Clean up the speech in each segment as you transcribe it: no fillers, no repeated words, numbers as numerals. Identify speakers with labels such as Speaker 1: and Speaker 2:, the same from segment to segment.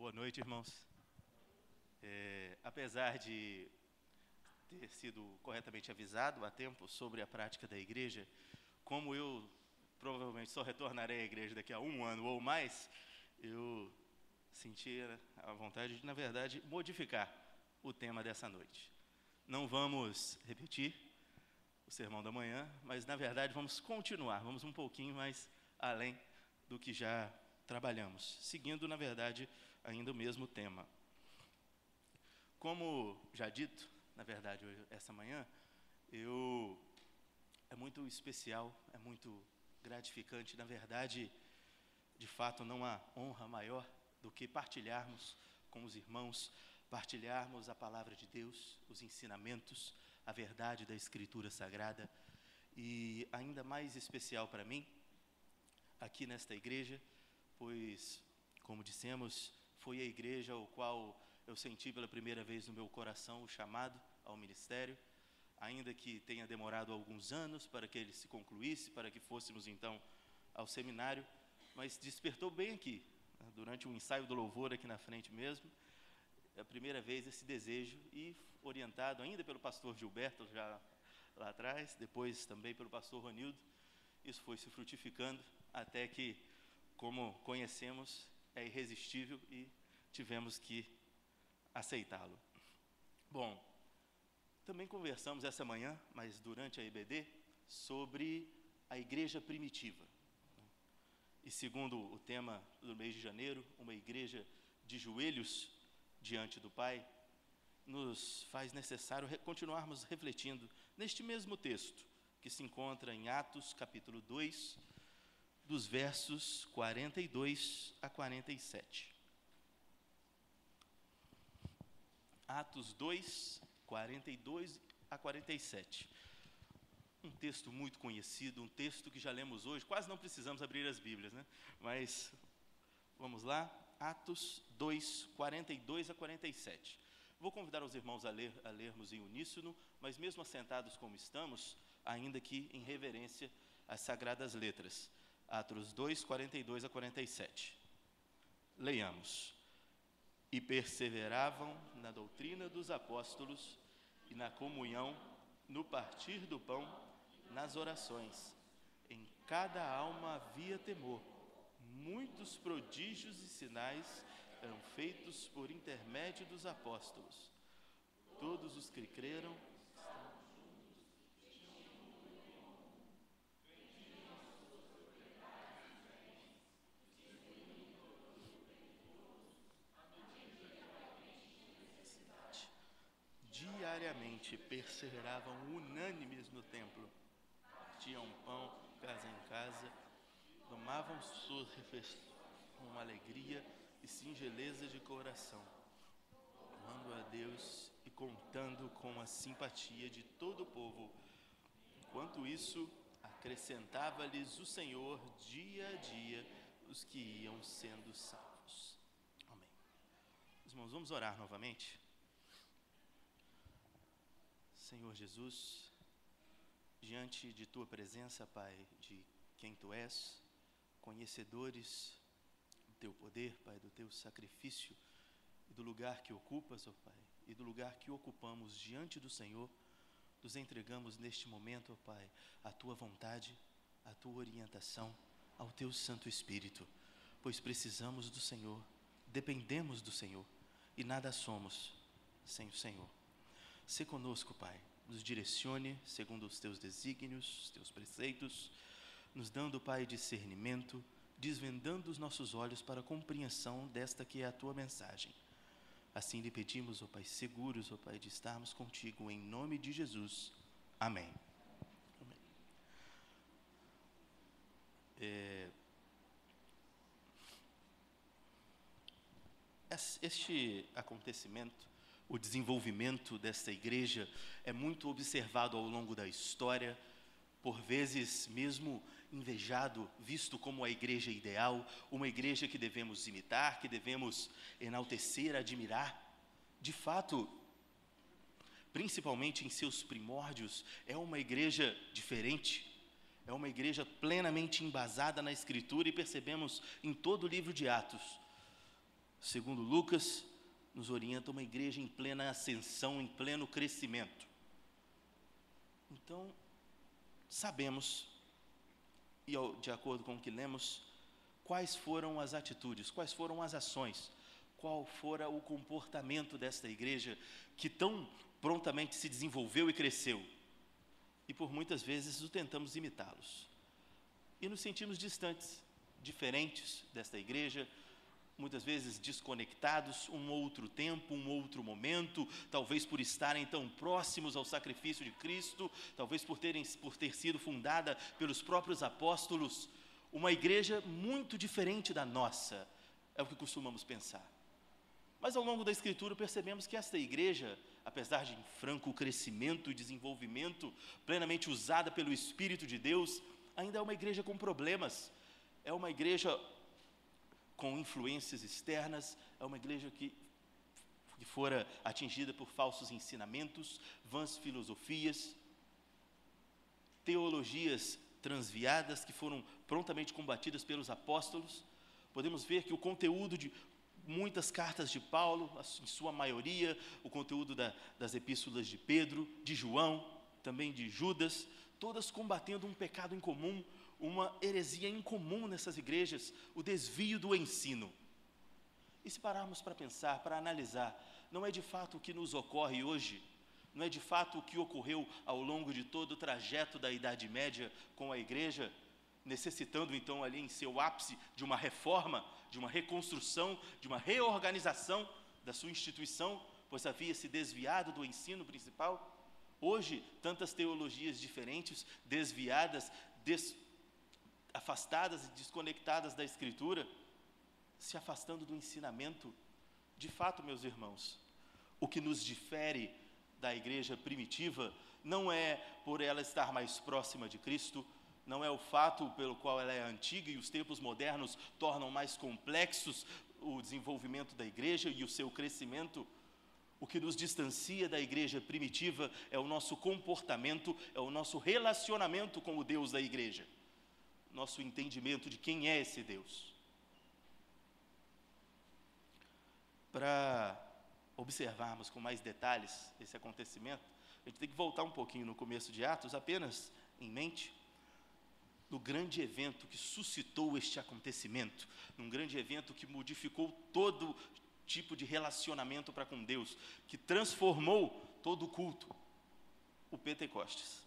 Speaker 1: Boa noite, irmãos. Apesar de ter sido corretamente avisado a tempo sobre a prática da igreja, como eu provavelmente só retornarei à igreja daqui a 1 ano ou mais, eu senti a vontade de, na verdade, modificar o tema dessa noite. Não vamos repetir o sermão da manhã, mas, na verdade, vamos continuar, vamos um pouquinho mais além do que já trabalhamos, seguindo, na verdade, ainda o mesmo tema. Como já dito, na verdade, hoje, essa manhã, é muito especial, é muito gratificante, na verdade, de fato, não há honra maior do que partilharmos com os irmãos, partilharmos a palavra de Deus, os ensinamentos, a verdade da Escritura Sagrada, e ainda mais especial para mim, aqui nesta igreja, pois, como dissemos, foi a igreja ao qual eu senti pela primeira vez no meu coração o chamado ao ministério, ainda que tenha demorado alguns anos para que ele se concluísse, para que fôssemos então ao seminário, mas despertou bem aqui, durante um ensaio do louvor aqui na frente mesmo, é a primeira vez esse desejo, e orientado ainda pelo pastor Gilberto, já lá atrás, depois também pelo pastor Ronildo, isso foi se frutificando, até que, como conhecemos, é irresistível e tivemos que aceitá-lo. Bom, também conversamos essa manhã, mas durante a EBD, sobre a igreja primitiva. E segundo o tema do mês de janeiro, uma igreja de joelhos diante do Pai, nos faz necessário continuarmos refletindo neste mesmo texto, que se encontra em Atos, capítulo 2, dos versos 42 a 47. Atos 2, 42 a 47. Um texto muito conhecido, um texto que já lemos hoje, quase não precisamos abrir as Bíblias, né? Mas, vamos lá, Atos 2, 42 a 47. Vou convidar os irmãos a lermos em uníssono, mas mesmo assentados como estamos, ainda que em reverência às sagradas letras. Atos 2, 42 a 47. Leiamos. E perseveravam na doutrina dos apóstolos e na comunhão, no partir do pão, nas orações. Em cada alma havia temor. Muitos prodígios e sinais eram feitos por intermédio dos apóstolos. Todos os que creram diariamente perseveravam unânimes no templo, partiam pão, casa em casa, tomavam suas refeições com alegria e singeleza de coração, amando a Deus e contando com a simpatia de todo o povo. Enquanto isso, acrescentava-lhes o Senhor dia a dia os que iam sendo salvos. Amém. Irmãos, vamos orar novamente. Senhor Jesus, diante de Tua presença, Pai, de quem Tu és, conhecedores do Teu poder, Pai, do Teu sacrifício e do lugar que ocupas, ó Pai, e do lugar que ocupamos diante do Senhor, nos entregamos neste momento, ó Pai, a Tua vontade, a Tua orientação, ao Teu Santo Espírito, pois precisamos do Senhor, dependemos do Senhor e nada somos sem o Senhor. Sê conosco, Pai, nos direcione segundo os Teus desígnios, os Teus preceitos, nos dando, Pai, discernimento, desvendando os nossos olhos para a compreensão desta que é a Tua mensagem. Assim lhe pedimos, ó Pai, seguros, ó Pai, de estarmos contigo, em nome de Jesus. Amém. Amém. Este acontecimento, o desenvolvimento desta igreja, é muito observado ao longo da história, por vezes mesmo invejado, visto como a igreja ideal, uma igreja que devemos imitar, que devemos enaltecer, admirar. De fato, principalmente em seus primórdios, é uma igreja diferente, é uma igreja plenamente embasada na Escritura, e percebemos em todo o livro de Atos segundo Lucas, nos orienta uma igreja em plena ascensão, em pleno crescimento. Então, sabemos, e de acordo com o que lemos, quais foram as atitudes, quais foram as ações, qual fora o comportamento desta igreja que tão prontamente se desenvolveu e cresceu. E por muitas vezes tentamos imitá-los. E nos sentimos distantes, diferentes desta igreja, muitas vezes desconectados, um outro tempo, um outro momento, talvez por estarem tão próximos ao sacrifício de Cristo, talvez por ter sido fundada pelos próprios apóstolos, uma igreja muito diferente da nossa, é o que costumamos pensar. Mas ao longo da Escritura percebemos que esta igreja, apesar de em franco crescimento e desenvolvimento, plenamente usada pelo Espírito de Deus, ainda é uma igreja com problemas, é uma igreja com influências externas, é uma igreja que fora atingida por falsos ensinamentos, vãs filosofias, teologias transviadas que foram prontamente combatidas pelos apóstolos. Podemos ver que o conteúdo de muitas cartas de Paulo, em sua maioria, o conteúdo das epístolas de Pedro, de João, também de Judas, todas combatendo um pecado em comum, uma heresia incomum nessas igrejas, o desvio do ensino. E se pararmos para pensar, para analisar, não é de fato o que nos ocorre hoje, não é de fato o que ocorreu ao longo de todo o trajeto da Idade Média com a igreja, necessitando então ali em seu ápice de uma reforma, de uma reconstrução, de uma reorganização da sua instituição, pois havia se desviado do ensino principal. Hoje, tantas teologias diferentes, desviadas, afastadas e desconectadas da Escritura, se afastando do ensinamento. De fato, meus irmãos, o que nos difere da igreja primitiva não é por ela estar mais próxima de Cristo, não é o fato pelo qual ela é antiga e os tempos modernos tornam mais complexos o desenvolvimento da igreja e o seu crescimento. O que nos distancia da igreja primitiva é o nosso comportamento, é o nosso relacionamento com o Deus da igreja, nosso entendimento de quem é esse Deus. Para observarmos com mais detalhes esse acontecimento, a gente tem que voltar um pouquinho no começo de Atos, apenas em mente, no grande evento que suscitou este acontecimento, num grande evento que modificou todo tipo de relacionamento para com Deus, que transformou todo o culto, o Pentecostes.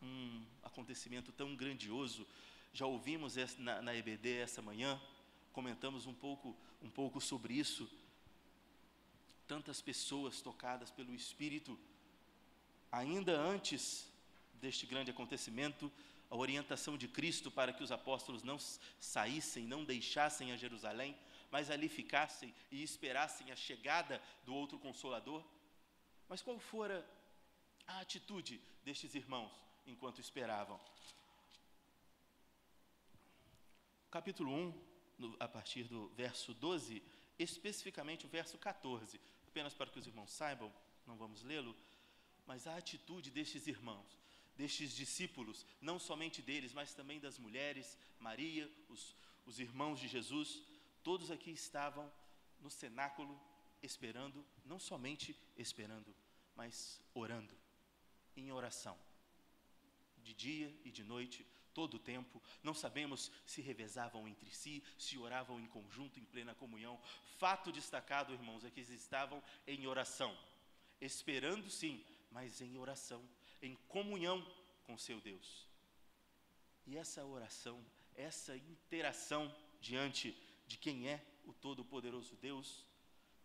Speaker 1: Um acontecimento tão grandioso, já ouvimos na EBD essa manhã, comentamos um pouco sobre isso, tantas pessoas tocadas pelo Espírito, ainda antes deste grande acontecimento, a orientação de Cristo para que os apóstolos não saíssem, não deixassem a Jerusalém, mas ali ficassem e esperassem a chegada do outro Consolador. Mas qual fora a atitude destes irmãos enquanto esperavam? Capítulo 1, a partir do verso 12, especificamente o verso 14, apenas para que os irmãos saibam, não vamos lê-lo, mas a atitude destes irmãos, destes discípulos, não somente deles, mas também das mulheres, Maria, os irmãos de Jesus, todos aqui estavam no cenáculo esperando, não somente esperando, mas orando, em oração, de dia e de noite, todo o tempo. Não sabemos se revezavam entre si, se oravam em conjunto, em plena comunhão. Fato destacado, irmãos, é que eles estavam em oração, esperando sim, mas em oração, em comunhão com seu Deus. E essa oração, essa interação diante de quem é o Todo-Poderoso Deus,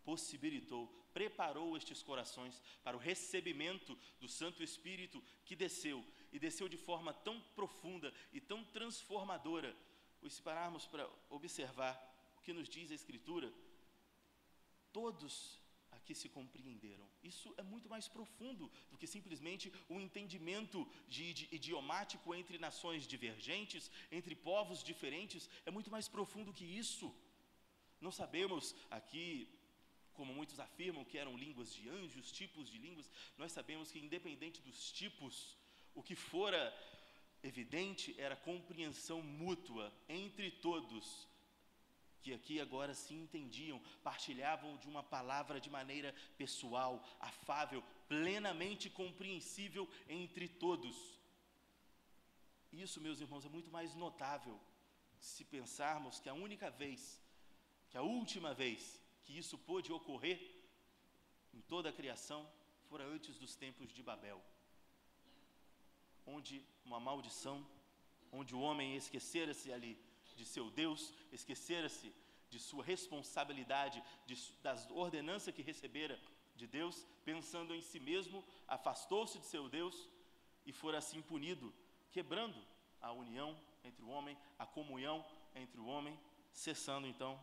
Speaker 1: possibilitou, preparou estes corações para o recebimento do Santo Espírito que desceu, e desceu de forma tão profunda e tão transformadora. Pois se pararmos para observar o que nos diz a Escritura, todos aqui se compreenderam. Isso é muito mais profundo do que simplesmente um entendimento idiomático entre nações divergentes, entre povos diferentes. É muito mais profundo que isso. Não sabemos aqui, como muitos afirmam, que eram línguas de anjos, tipos de línguas. Nós sabemos que, independente dos tipos, o que fora evidente era a compreensão mútua entre todos que aqui agora se entendiam, partilhavam de uma palavra de maneira pessoal, afável, plenamente compreensível entre todos. Isso, meus irmãos, é muito mais notável se pensarmos que a única vez, que a última vez que isso pôde ocorrer em toda a criação, fora antes dos tempos de Babel, onde uma maldição, onde o homem esquecera-se ali de seu Deus, esquecera-se de sua responsabilidade, das ordenanças que recebera de Deus, pensando em si mesmo, afastou-se de seu Deus e fora assim punido, quebrando a união entre o homem, a comunhão entre o homem, cessando então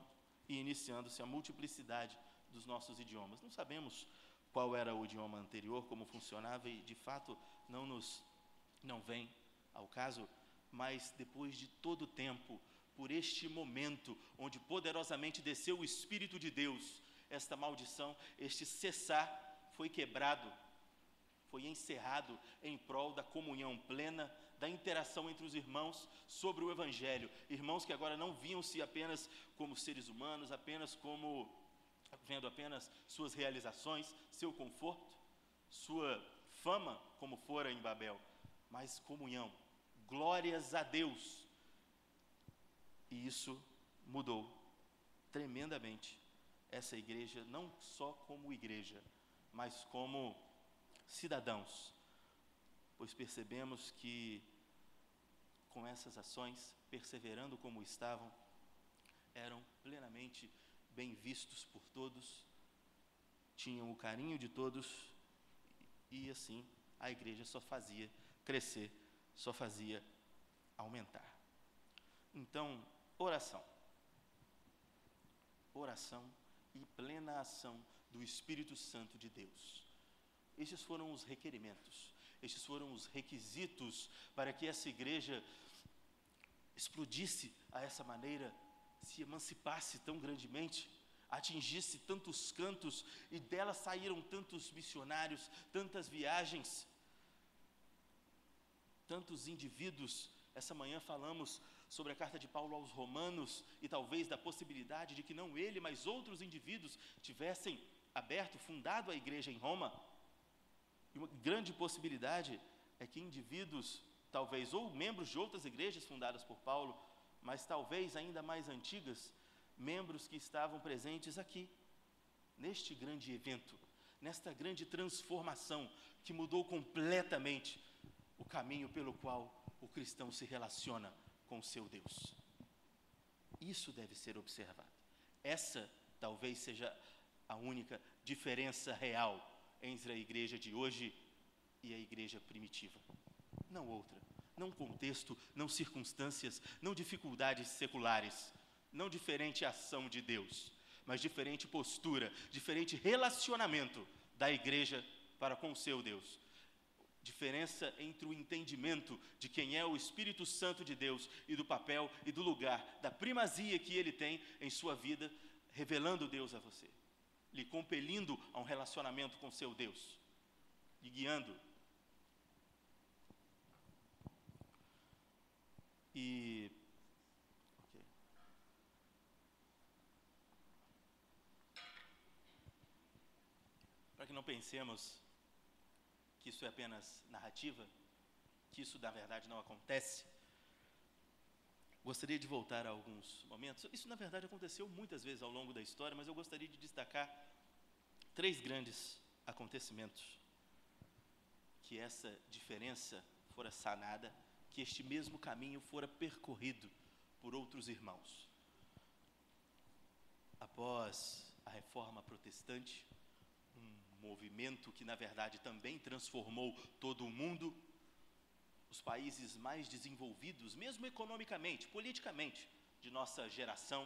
Speaker 1: e iniciando-se a multiplicidade dos nossos idiomas. Não sabemos qual era o idioma anterior, como funcionava, e de fato não vem ao caso, mas depois de todo o tempo, por este momento, onde poderosamente desceu o Espírito de Deus, esta maldição, este cessar, foi quebrado, foi encerrado em prol da comunhão plena, da interação entre os irmãos sobre o Evangelho. Irmãos que agora não viam-se apenas como seres humanos, vendo apenas suas realizações, seu conforto, sua fama, como fora em Babel, mas comunhão, glórias a Deus. E isso mudou tremendamente essa igreja, não só como igreja, mas como cidadãos, pois percebemos que com essas ações, perseverando como estavam, eram plenamente bem vistos por todos, tinham o carinho de todos, e assim a igreja só fazia crescer, só fazia aumentar. Então, oração e plena ação do Espírito Santo de Deus. Estes foram os requerimentos, estes foram os requisitos para que essa igreja explodisse a essa maneira, se emancipasse tão grandemente, atingisse tantos cantos, e dela saíram tantos missionários, tantas viagens, tantos indivíduos. Essa manhã falamos sobre a carta de Paulo aos Romanos, e talvez da possibilidade de que não ele, mas outros indivíduos tivessem fundado a igreja em Roma. E uma grande possibilidade é que indivíduos, talvez, ou membros de outras igrejas fundadas por Paulo, mas talvez ainda mais antigas, membros que estavam presentes aqui, neste grande evento, nesta grande transformação que mudou completamente o caminho pelo qual o cristão se relaciona com o seu Deus. Isso deve ser observado. Essa talvez seja a única diferença real entre a igreja de hoje e a igreja primitiva. Não outra, não contexto, não circunstâncias, não dificuldades seculares, não diferente ação de Deus, mas diferente postura, diferente relacionamento da igreja para com o seu Deus. Diferença entre o entendimento de quem é o Espírito Santo de Deus e do papel e do lugar, da primazia que ele tem em sua vida, revelando Deus a você, lhe compelindo a um relacionamento com seu Deus, lhe guiando. Para que não pensemos que isso é apenas narrativa, que isso na verdade não acontece, gostaria de voltar a alguns momentos. Isso na verdade aconteceu muitas vezes ao longo da história, mas eu gostaria de destacar 3 grandes acontecimentos, que essa diferença fora sanada, que este mesmo caminho fora percorrido por outros irmãos. Após a Reforma Protestante, um movimento que na verdade também transformou todo o mundo, os países mais desenvolvidos, mesmo economicamente, politicamente, de nossa geração,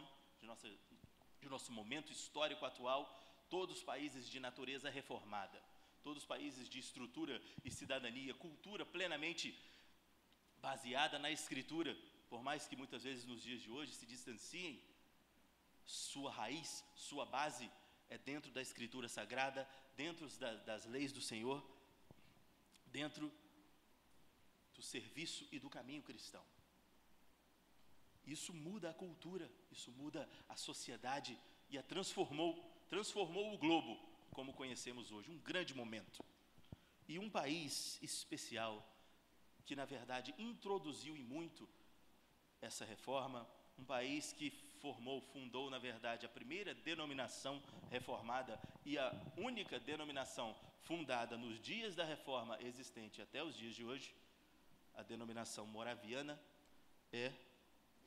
Speaker 1: de nosso momento histórico atual, todos os países de natureza reformada, todos os países de estrutura e cidadania, cultura plenamente baseada na Escritura, por mais que muitas vezes nos dias de hoje se distanciem, sua raiz, sua base é dentro da Escritura Sagrada, dentro das leis do Senhor, dentro do serviço e do caminho cristão. Isso muda a cultura, isso muda a sociedade e transformou o globo como conhecemos hoje, um grande momento. E um país especial que, na verdade, introduziu e muito essa reforma, um país que fundou, na verdade, a primeira denominação reformada e a única denominação fundada nos dias da reforma existente até os dias de hoje, a denominação moraviana, é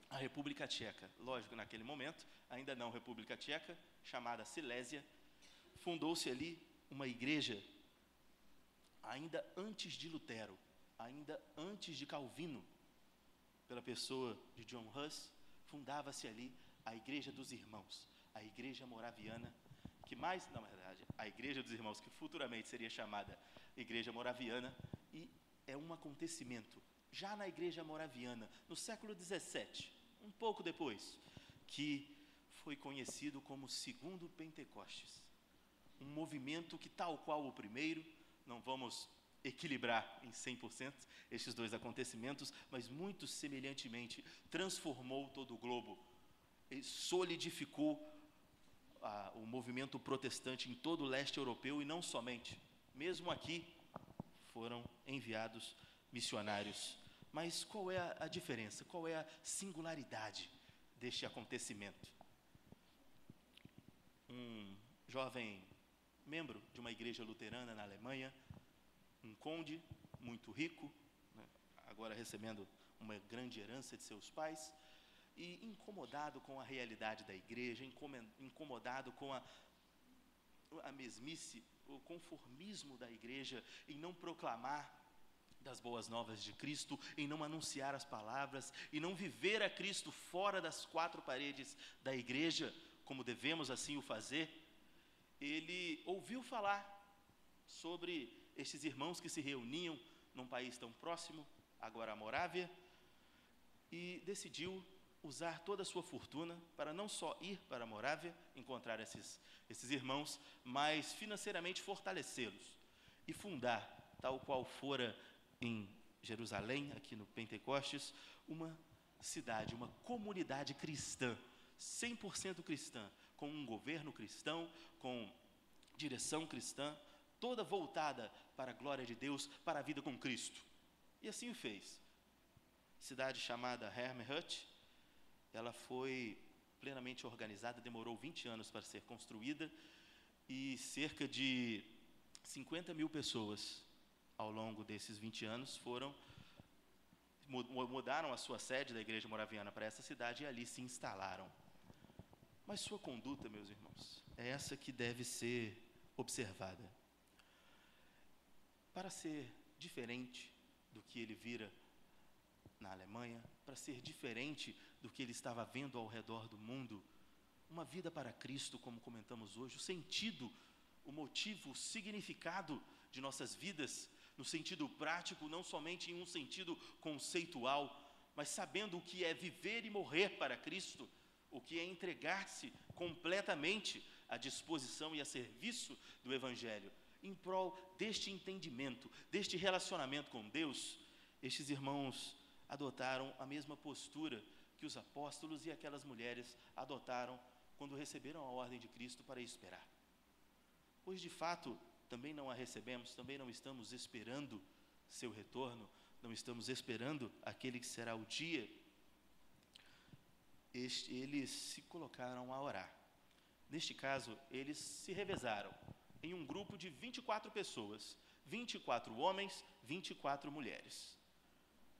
Speaker 1: a República Tcheca. Lógico, naquele momento, ainda não República Tcheca, chamada Silésia. Fundou-se ali uma igreja ainda antes de Lutero, ainda antes de Calvino, pela pessoa de John Huss, fundava-se ali a Igreja dos Irmãos, a Igreja Moraviana, na verdade, a Igreja dos Irmãos, que futuramente seria chamada Igreja Moraviana, e é um acontecimento, já na Igreja Moraviana, no século XVII, um pouco depois, que foi conhecido como Segundo Pentecostes, um movimento que, tal qual o primeiro, não vamos equilibrar em 100% estes dois acontecimentos, mas muito semelhantemente transformou todo o globo e solidificou o movimento protestante em todo o leste europeu, e não somente, mesmo aqui foram enviados missionários. Mas qual é a diferença? Qual é a singularidade deste acontecimento? Um jovem membro de uma igreja luterana na Alemanha, um conde muito rico, né, agora recebendo uma grande herança de seus pais, e incomodado com a realidade da igreja, incomodado com a mesmice, o conformismo da igreja, em não proclamar das boas novas de Cristo, em não anunciar as palavras, e não viver a Cristo fora das quatro paredes da igreja, como devemos assim o fazer, ele ouviu falar sobre estes irmãos que se reuniam num país tão próximo, agora a Morávia, e decidiu usar toda a sua fortuna para não só ir para a Morávia, encontrar esses irmãos, mas financeiramente fortalecê-los e fundar, tal qual fora em Jerusalém, aqui no Pentecostes, uma cidade, uma comunidade cristã, 100% cristã, com um governo cristão, com direção cristã, toda voltada para a glória de Deus, para a vida com Cristo. E assim o fez. Cidade chamada Herrnhut, ela foi plenamente organizada, demorou 20 anos para ser construída, e cerca de 50 mil pessoas, ao longo desses 20 anos, mudaram a sua sede da Igreja Moraviana para essa cidade e ali se instalaram. Mas sua conduta, meus irmãos, é essa que deve ser observada. Para ser diferente do que ele vira na Alemanha, para ser diferente do que ele estava vendo ao redor do mundo, uma vida para Cristo, como comentamos hoje, o sentido, o motivo, o significado de nossas vidas, no sentido prático, não somente em um sentido conceitual, mas sabendo o que é viver e morrer para Cristo, o que é entregar-se completamente à disposição e a serviço do Evangelho, em prol deste entendimento, deste relacionamento com Deus. Estes irmãos adotaram a mesma postura que os apóstolos e aquelas mulheres adotaram quando receberam a ordem de Cristo para esperar. Pois, de fato, também não a recebemos, também não estamos esperando seu retorno, não estamos esperando aquele que será o dia. Eles se colocaram a orar. Neste caso, eles se revezaram em um grupo de 24 pessoas, 24 homens, 24 mulheres.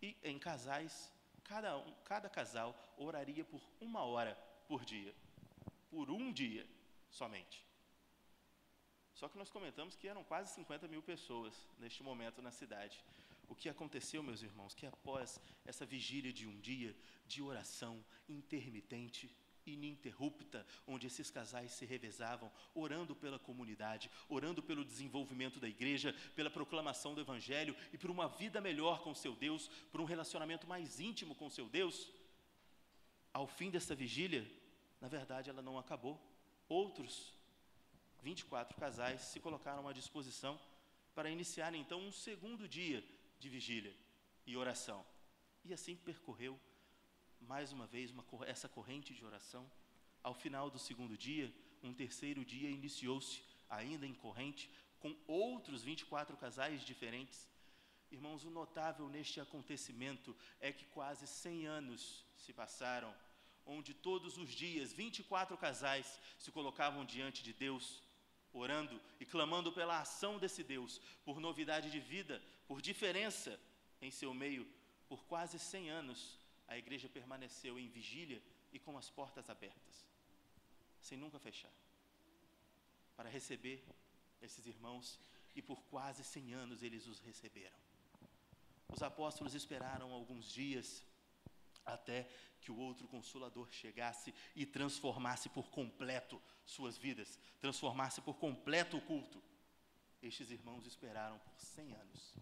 Speaker 1: E em casais, cada casal oraria por 1 hora por dia, por um dia somente. Só que nós comentamos que eram quase 50 mil pessoas neste momento na cidade. O que aconteceu, meus irmãos, que após essa vigília de um dia de oração intermitente, ininterrupta, onde esses casais se revezavam, orando pela comunidade, orando pelo desenvolvimento da igreja, pela proclamação do Evangelho e por uma vida melhor com seu Deus, por um relacionamento mais íntimo com seu Deus, ao fim dessa vigília, na verdade, ela não acabou. Outros 24 casais se colocaram à disposição para iniciar, então, um segundo dia de vigília e oração. E assim percorreu mais uma vez, essa corrente de oração. Ao final do segundo dia, um terceiro dia iniciou-se, ainda em corrente, com outros 24 casais diferentes. Irmãos, o notável neste acontecimento é que quase 100 anos se passaram, onde todos os dias 24 casais se colocavam diante de Deus, orando e clamando pela ação desse Deus, por novidade de vida, por diferença em seu meio. Por quase 100 anos, a igreja permaneceu em vigília e com as portas abertas, sem nunca fechar, para receber esses irmãos, e por quase 100 anos eles os receberam. Os apóstolos esperaram alguns dias até que o outro Consolador chegasse e transformasse por completo suas vidas, transformasse por completo o culto. Estes irmãos esperaram por 100 anos.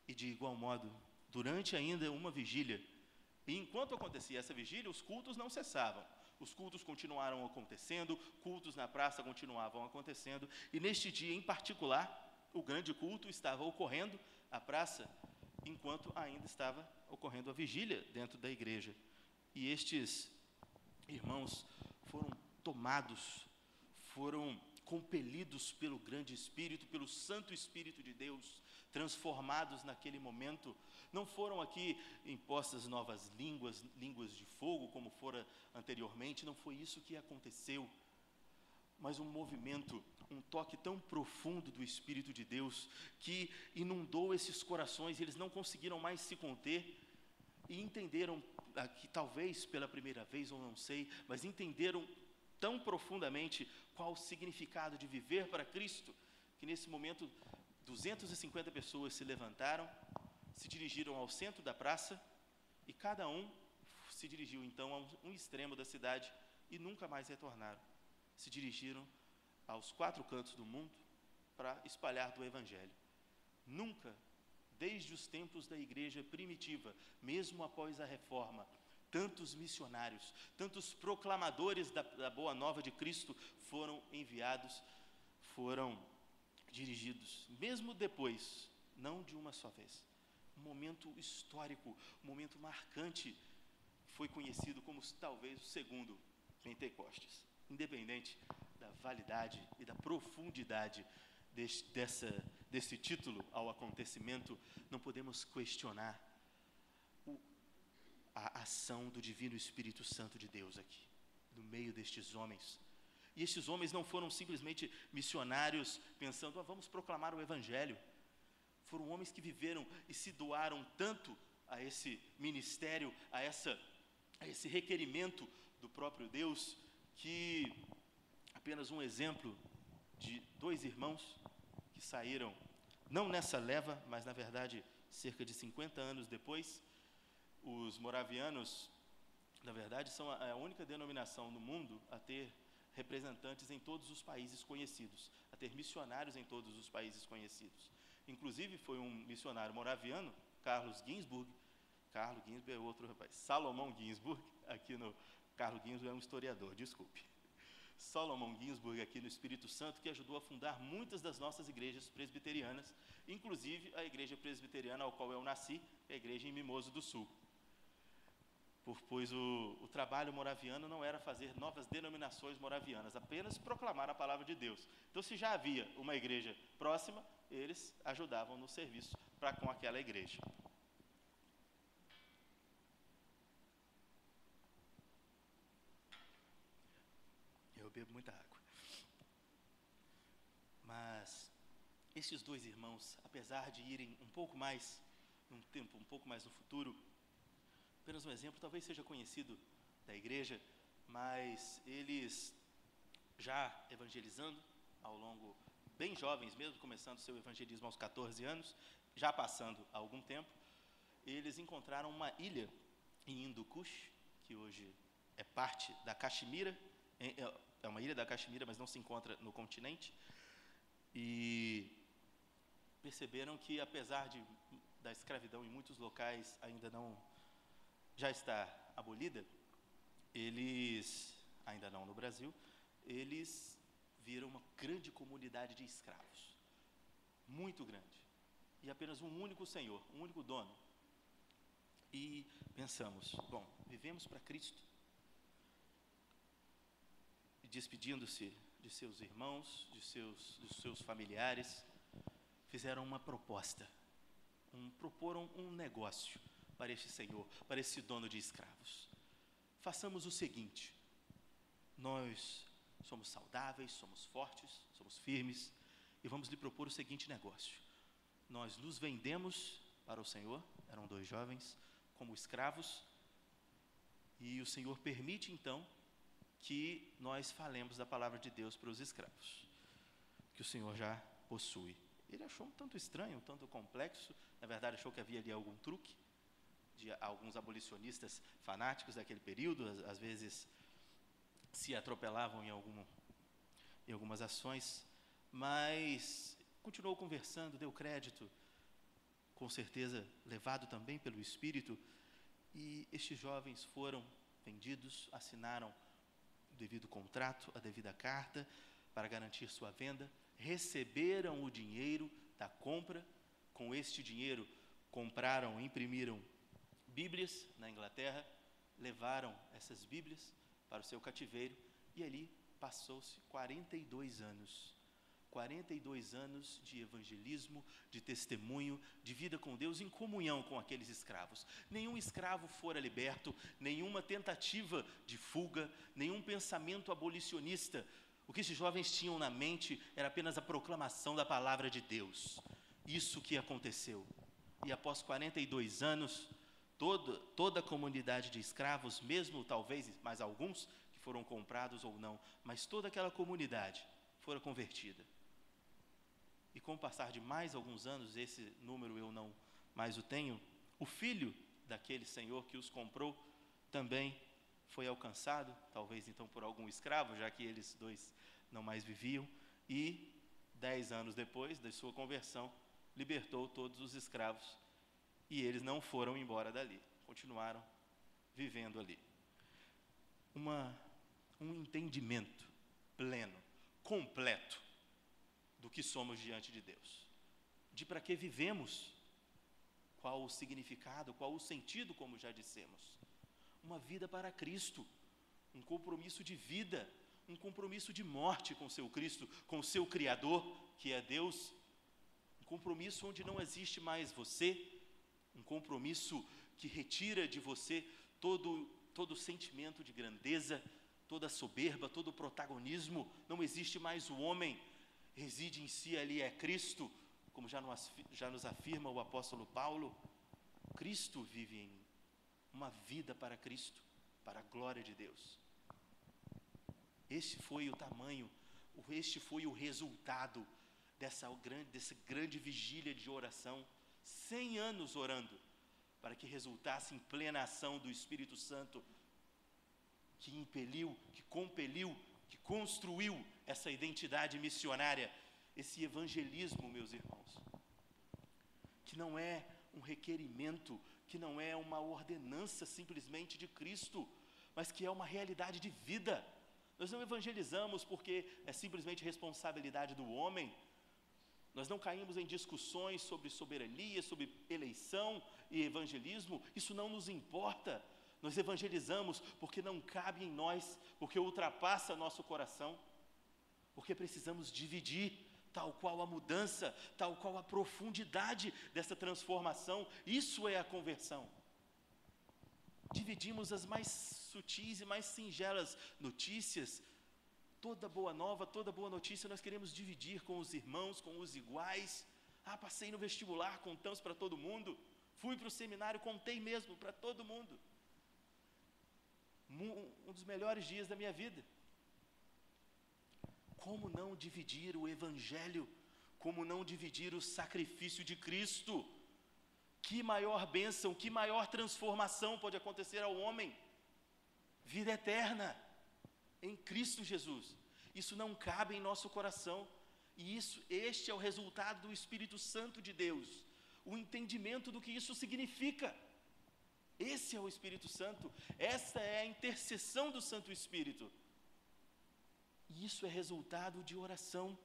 Speaker 1: E de igual modo, durante ainda uma vigília, e enquanto acontecia essa vigília, os cultos não cessavam. Os cultos continuaram acontecendo, cultos na praça continuavam acontecendo, e neste dia em particular, o grande culto estava ocorrendo à praça, enquanto ainda estava ocorrendo a vigília dentro da igreja. E estes irmãos foram tomados, foram compelidos pelo grande Espírito, pelo Santo Espírito de Deus, transformados naquele momento. Não foram aqui impostas novas línguas de fogo, como fora anteriormente, não foi isso que aconteceu, mas um movimento, um toque tão profundo do Espírito de Deus, que inundou esses corações, eles não conseguiram mais se conter, e entenderam, que talvez pela primeira vez, ou não sei, mas entenderam tão profundamente qual o significado de viver para Cristo, que nesse momento 250 pessoas se levantaram, se dirigiram ao centro da praça, e cada um se dirigiu então a um extremo da cidade, e nunca mais retornaram. Se dirigiram aos 4 cantos do mundo para espalhar do Evangelho. Nunca, desde os tempos da igreja primitiva, mesmo após a reforma, tantos missionários, tantos proclamadores da boa nova de Cristo foram enviados, foram dirigidos, mesmo depois, não de uma só vez. Um momento histórico, um momento marcante, foi conhecido como talvez o segundo Pentecostes. Independente da validade e da profundidade desse título ao acontecimento, não podemos questionar a ação do Divino Espírito Santo de Deus aqui, no meio destes homens. E estes homens não foram simplesmente missionários pensando, vamos proclamar o Evangelho. Foram homens que viveram e se doaram tanto a esse ministério, a esse requerimento do próprio Deus, que apenas um exemplo de 2 irmãos que saíram, não nessa leva, mas na verdade cerca de 50 anos depois. Os moravianos, na verdade, são a única denominação no mundo a ter representantes em todos os países conhecidos, a ter missionários em todos os países conhecidos. Inclusive foi um missionário moraviano, Carlos Ginzburg é outro rapaz, Salomão Ginzburg, Carlos Ginzburg é um historiador, desculpe. Salomão Ginzburg aqui no Espírito Santo, que ajudou a fundar muitas das nossas igrejas presbiterianas, inclusive a igreja presbiteriana ao qual eu nasci, a igreja em Mimoso do Sul. Pois o trabalho moraviano não era fazer novas denominações moravianas, apenas proclamar a palavra de Deus. Então, se já havia uma igreja próxima, eles ajudavam no serviço para com aquela igreja. Eu bebo muita água. Mas esses 2 irmãos, apesar de irem um pouco mais, num tempo um pouco mais no futuro, apenas um exemplo, talvez seja conhecido da igreja, mas eles já evangelizando ao longo, bem jovens mesmo, começando seu evangelismo aos 14 anos, já passando algum tempo, eles encontraram uma ilha em Hindu Kush, que hoje é parte da Caxemira, é uma ilha da Caxemira, mas não se encontra no continente, e perceberam que apesar da escravidão em muitos locais ainda não já está abolida, eles, ainda não no Brasil, eles viram uma grande comunidade de escravos, muito grande, e apenas um único senhor, um único dono. e pensamos, bom, vivemos para Cristo. E despedindo-se de seus irmãos, dos seus familiares, fizeram uma proposta, proporam um negócio para este senhor, para esse dono de escravos. Façamos o seguinte: nós somos saudáveis, somos fortes, somos firmes, e vamos lhe propor o seguinte negócio: nós nos vendemos para o Senhor, eram 2 jovens, como escravos, e o Senhor permite então que nós falemos da palavra de Deus para os escravos, que o Senhor já possui. Ele achou um tanto estranho, um tanto complexo, na verdade achou que havia ali algum truque, de alguns abolicionistas fanáticos daquele período, às vezes se atropelavam em algumas ações, mas continuou conversando, deu crédito, com certeza levado também pelo Espírito, e estes jovens foram vendidos, assinaram o devido contrato, a devida carta, para garantir sua venda, receberam o dinheiro da compra, com este dinheiro compraram, imprimiram Bíblias na Inglaterra, levaram essas Bíblias para o seu cativeiro, e ali passou-se 42 anos. 42 anos de evangelismo, de testemunho, de vida com Deus, em comunhão com aqueles escravos. Nenhum escravo fora liberto, nenhuma tentativa de fuga, nenhum pensamento abolicionista. O que esses jovens tinham na mente era apenas a proclamação da palavra de Deus. Isso que aconteceu. E após 42 anos, toda a comunidade de escravos, mesmo talvez mais alguns que foram comprados ou não, mas toda aquela comunidade fora convertida. E com o passar de mais alguns anos, esse número eu não mais o tenho, o filho daquele senhor que os comprou também foi alcançado, talvez então por algum escravo, já que eles 2 não mais viviam, e 10 anos depois da sua conversão, libertou todos os escravos, e eles não foram embora dali, continuaram vivendo ali. Um entendimento pleno, completo, do que somos diante de Deus, de para que vivemos, qual o significado, qual o sentido, como já dissemos. Uma vida para Cristo, um compromisso de vida, um compromisso de morte com seu Cristo, com o seu Criador, que é Deus, um compromisso onde não existe mais você, um compromisso que retira de você todo sentimento de grandeza, toda soberba, todo protagonismo. Não existe mais o homem, reside em si ali é Cristo, como já nos afirma o apóstolo Paulo. Cristo vive em mim, uma vida para Cristo, para a glória de Deus. Este foi o tamanho, este foi o resultado dessa grande vigília de oração, 100 anos orando, para que resultasse em plena ação do Espírito Santo, que impeliu, que compeliu, que construiu essa identidade missionária, esse evangelismo, meus irmãos, que não é um requerimento, que não é uma ordenança simplesmente de Cristo, mas que é uma realidade de vida. Nós não evangelizamos porque é simplesmente responsabilidade do homem. Nós não caímos em discussões sobre soberania, sobre eleição e evangelismo. Isso não nos importa. Nós evangelizamos porque não cabe em nós, porque ultrapassa nosso coração, porque precisamos dividir, tal qual a mudança, tal qual a profundidade dessa transformação. Isso é a conversão. Dividimos as mais sutis e mais singelas notícias. Toda boa nova, toda boa notícia nós queremos dividir com os irmãos, com os iguais. Passei no vestibular, contamos para todo mundo. Fui para o seminário, contei mesmo para todo mundo. Um dos melhores dias da minha vida. Como não dividir o Evangelho? Como não dividir o sacrifício de Cristo? Que maior bênção, que maior transformação pode acontecer ao homem? Vida eterna em Cristo Jesus. Isso não cabe em nosso coração. E este é o resultado do Espírito Santo de Deus. O entendimento do que isso significa. Esse é o Espírito Santo. Esta é a intercessão do Santo Espírito. E isso é resultado de oração,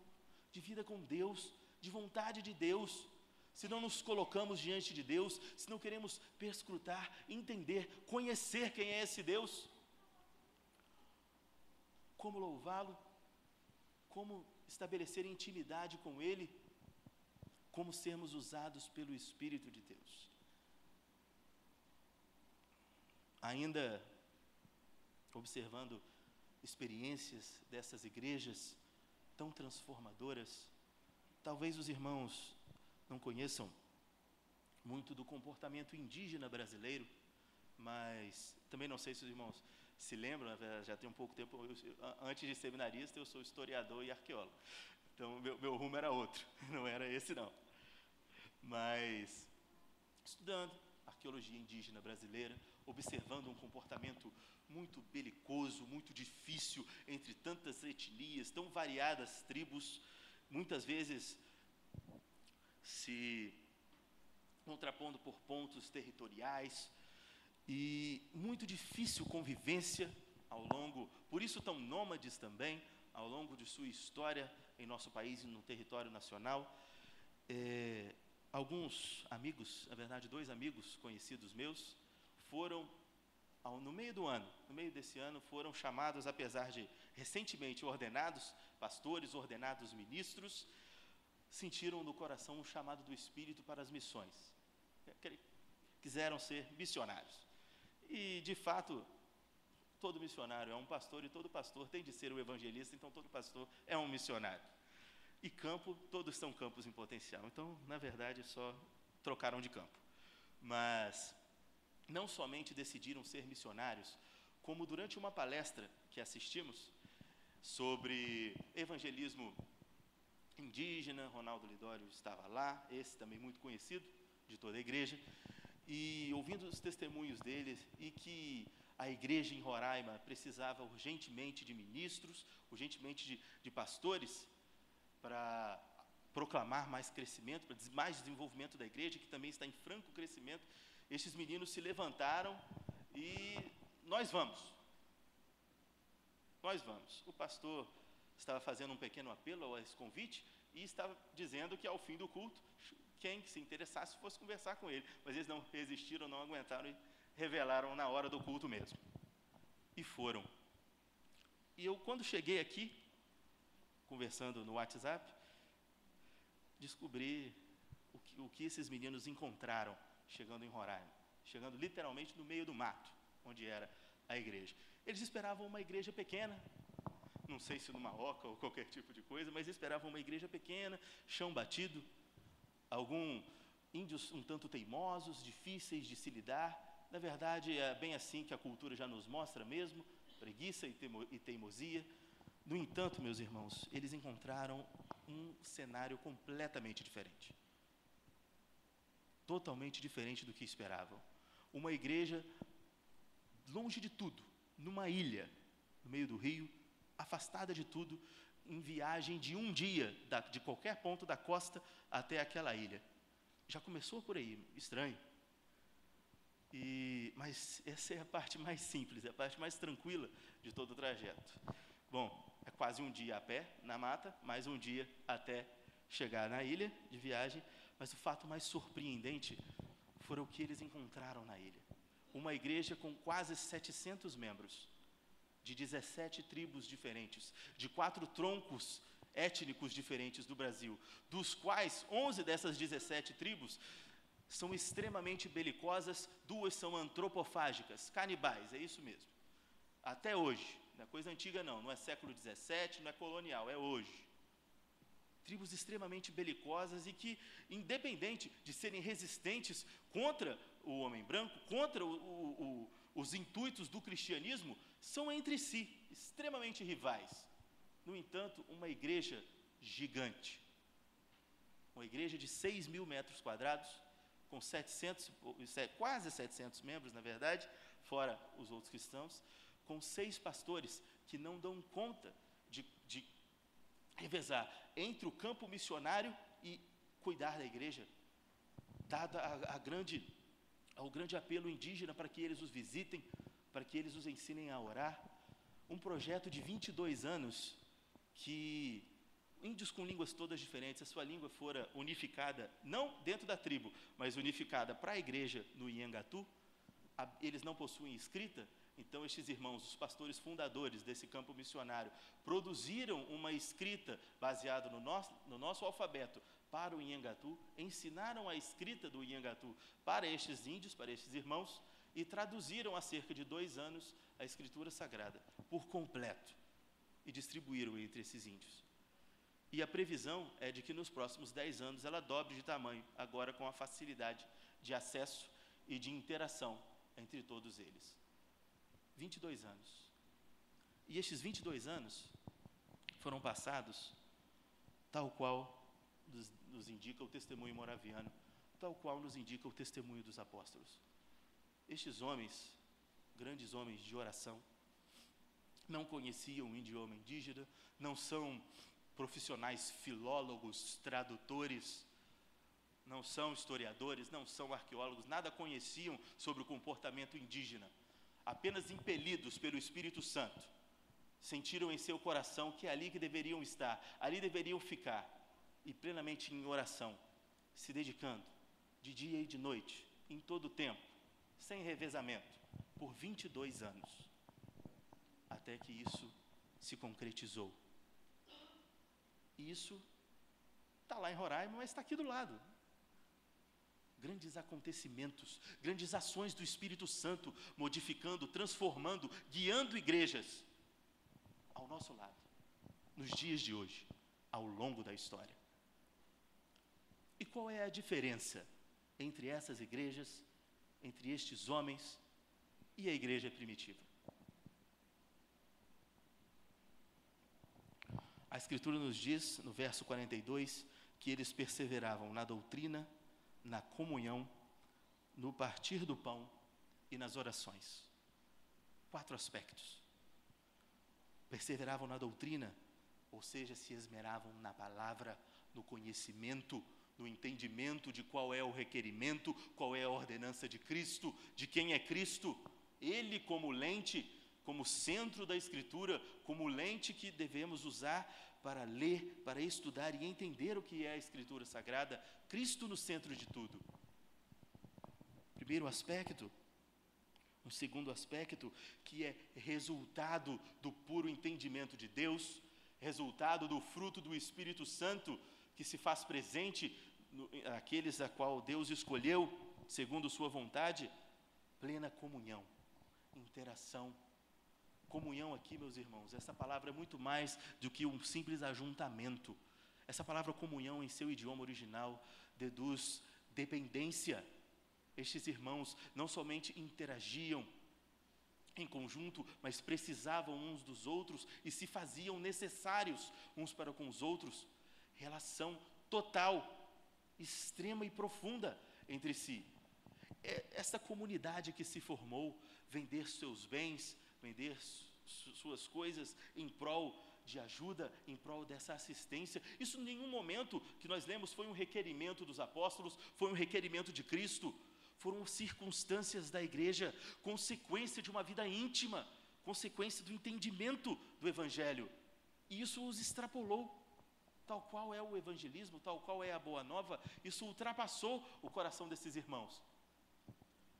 Speaker 1: de vida com Deus, de vontade de Deus. se não nos colocamos diante de Deus, se não queremos perscrutar, entender, conhecer quem é esse Deus, como louvá-lo, como estabelecer intimidade com Ele, como sermos usados pelo Espírito de Deus. Ainda observando experiências dessas igrejas tão transformadoras, talvez os irmãos não conheçam muito do comportamento indígena brasileiro, mas também não sei se os irmãos se lembram, já tem um pouco tempo, antes de seminarista eu sou historiador e arqueólogo, então meu rumo era outro, não era esse não, mas estudando arqueologia indígena brasileira, observando um comportamento muito belicoso, muito difícil entre tantas etnias, tão variadas tribos, muitas vezes se contrapondo por pontos territoriais, e muito difícil convivência ao longo, por isso tão nômades também, ao longo de sua história em nosso país e no território nacional. Alguns amigos, na verdade 2 amigos conhecidos meus, foram, no meio desse ano, foram chamados, apesar de recentemente ordenados pastores, ordenados ministros, sentiram no coração o chamado do Espírito para as missões. Quiseram ser missionários. E, de fato, todo missionário é um pastor e todo pastor tem de ser um evangelista, então todo pastor é um missionário. E campo, todos são campos em potencial. Então, na verdade, só trocaram de campo. Mas não somente decidiram ser missionários, como durante uma palestra que assistimos sobre evangelismo indígena, Ronaldo Lidório estava lá, esse também muito conhecido de toda a igreja, e ouvindo os testemunhos deles, e que a igreja em Roraima precisava urgentemente de ministros, urgentemente de pastores, para proclamar mais crescimento, para mais desenvolvimento da igreja, que também está em franco crescimento. Estes meninos se levantaram e nós vamos. O pastor estava fazendo um pequeno apelo a esse convite e estava dizendo que ao fim do culto, quem se interessasse fosse conversar com ele, mas eles não resistiram, não aguentaram e revelaram na hora do culto mesmo. E foram. E eu, quando cheguei aqui, conversando no WhatsApp, descobri o que esses meninos encontraram chegando em Roraima, chegando literalmente no meio do mato, onde era a igreja. Eles esperavam uma igreja pequena, não sei se numa oca ou qualquer tipo de coisa, mas esperavam uma igreja pequena, chão batido, alguns índios um tanto teimosos, difíceis de se lidar. Na verdade, é bem assim que a cultura já nos mostra mesmo, preguiça e teimosia. No entanto, meus irmãos, eles encontraram um cenário completamente diferente. Totalmente diferente do que esperavam. Uma igreja longe de tudo, numa ilha, no meio do rio, afastada de tudo, em viagem de um dia, de qualquer ponto da costa até aquela ilha. Já começou por aí, estranho. Mas essa é a parte mais simples, é a parte mais tranquila de todo o trajeto. Bom, é quase um dia a pé, na mata, mais um dia até chegar na ilha de viagem, mas o fato mais surpreendente foi o que eles encontraram na ilha. Uma igreja com quase 700 membros, de 17 tribos diferentes, de 4 troncos étnicos diferentes do Brasil, dos quais 11 dessas 17 tribos são extremamente belicosas, 2 são antropofágicas, canibais, é isso mesmo. Até hoje, não é coisa antiga não é século 17, não é colonial, é hoje. Tribos extremamente belicosas e que, independente de serem resistentes contra o homem branco, contra os intuitos do cristianismo, são entre si extremamente rivais. No entanto, uma igreja gigante, uma igreja de 6.000 metros quadrados, com quase 700 membros, na verdade, fora os outros cristãos, com 6 pastores que não dão conta de revezar entre o campo missionário e cuidar da igreja, dado ao grande apelo indígena para que eles os visitem, para que eles os ensinem a orar. Um projeto de 22 anos que índios com línguas todas diferentes, se a sua língua fora unificada, não dentro da tribo, mas unificada para a igreja no Inhangatu, eles não possuem escrita, então estes irmãos, os pastores fundadores desse campo missionário, produziram uma escrita baseada no nosso alfabeto para o Inhangatu, ensinaram a escrita do Inhangatu para estes índios, para estes irmãos, e traduziram há cerca de 2 anos a Escritura Sagrada, por completo, e distribuíram entre esses índios. E a previsão é de que nos próximos 10 anos ela dobre de tamanho, agora com a facilidade de acesso e de interação entre todos eles. 22 anos. E estes 22 anos foram passados tal qual nos indica o testemunho moraviano, tal qual nos indica o testemunho dos apóstolos. Estes homens, grandes homens de oração, não conheciam o idioma indígena, não são profissionais filólogos, tradutores, não são historiadores, não são arqueólogos, nada conheciam sobre o comportamento indígena. Apenas impelidos pelo Espírito Santo, sentiram em seu coração que é ali que deveriam estar, ali deveriam ficar, e plenamente em oração, se dedicando, de dia e de noite, em todo o tempo, sem revezamento, por 22 anos, até que isso se concretizou. E isso está lá em Roraima, mas está aqui do lado. Grandes acontecimentos, grandes ações do Espírito Santo, modificando, transformando, guiando igrejas ao nosso lado, nos dias de hoje, ao longo da história. E qual é a diferença entre essas igrejas, entre estes homens e a igreja primitiva? A Escritura nos diz, no verso 42, que eles perseveravam na doutrina, na comunhão, no partir do pão e nas orações. 4 aspectos. Perseveravam na doutrina, ou seja, se esmeravam na palavra, no conhecimento, no entendimento de qual é o requerimento, qual é a ordenança de Cristo, de quem é Cristo. Ele como lente, como centro da Escritura, como lente que devemos usar para ler, para estudar e entender o que é a Escritura Sagrada, Cristo no centro de tudo. Primeiro aspecto. Um segundo aspecto, que é resultado do puro entendimento de Deus, resultado do fruto do Espírito Santo, que se faz presente àqueles a qual Deus escolheu, segundo sua vontade, plena comunhão, interação. Comunhão aqui, meus irmãos, essa palavra é muito mais do que um simples ajuntamento. Essa palavra comunhão, em seu idioma original, deduz dependência. Estes irmãos não somente interagiam em conjunto, mas precisavam uns dos outros e se faziam necessários uns para com os outros. Relação total, extrema e profunda entre si. Essa comunidade que se formou, vender seus bens, vender suas coisas em prol de ajuda, em prol dessa assistência. Isso em nenhum momento que nós lemos foi um requerimento dos apóstolos, foi um requerimento de Cristo. Foram circunstâncias da igreja, consequência de uma vida íntima, consequência do entendimento do Evangelho. E isso os extrapolou. Tal qual é o evangelismo, tal qual é a boa nova, isso ultrapassou o coração desses irmãos.